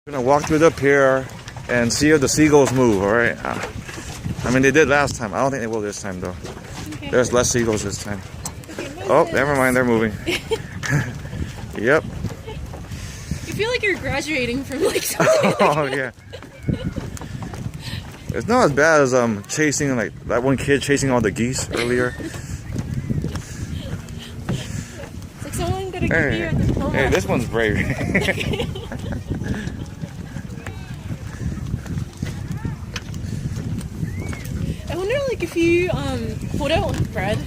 We're gonna walk through the pier and see if the seagulls move, alright? I mean, they did last time. I don't think they will this time, though. Okay. There's less seagulls this time. Okay, oh, never mind. They're moving. Yep. You feel like you're graduating from like something. Oh, yeah. It's not as bad as chasing, like, that one kid chasing all the geese earlier. It's like someone gonna give you a diploma. Hey, this one's brave. I wonder, like, if you hold out bread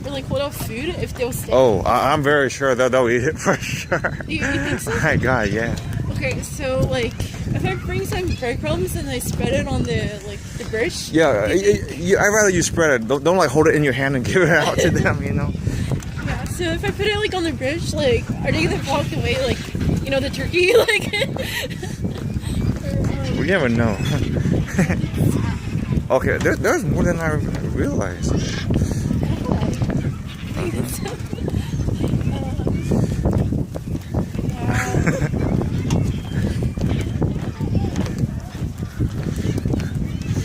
or like hold out food, if they'll stay. Oh, I'm very sure they'll eat it for sure. You think so? My God, yeah. Okay, so like, if I bring some breadcrumbs and I spread it on the bridge. Yeah, I'd rather you spread it. Don't like hold it in your hand and give it out to them, you know. Yeah. So if I put it like on the bridge, like, are they gonna walk away like, you know, the turkey like? We never know. Okay, there's more than I realized.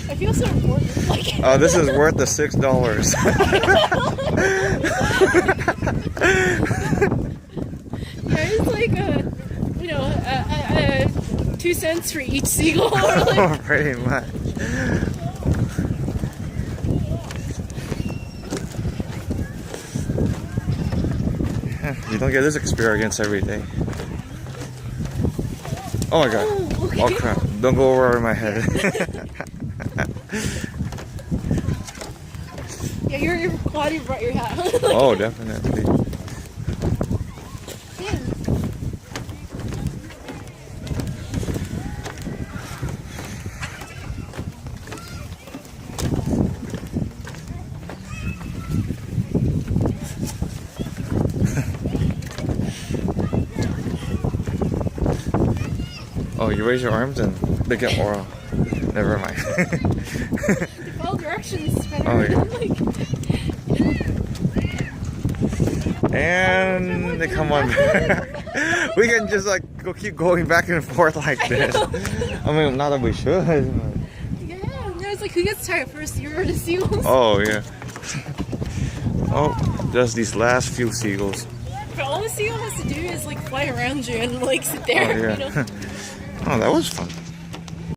I feel so important. Like, oh, this is worth the $6. Yeah, it's like you know, 2 cents for each seagull. Or like, oh, pretty much. You don't get this experience every day. Oh my God. oh, okay. Oh crap. Don't go over my head. Yeah, you're glad you brought your hat. Like, oh, definitely. yeah. Oh, you raise your arms and they get oral. Never mind. All directions. Oh, yeah. Like, and they come on back. We can just like keep going back and forth like this. I mean, not that we should. yeah, no, it's like, who gets tired first, you or the seagulls? Oh, yeah. Oh, just these last few seagulls. But all the seagull has to do is like fly around you and like sit there, oh, yeah. you know? Oh, that was fun.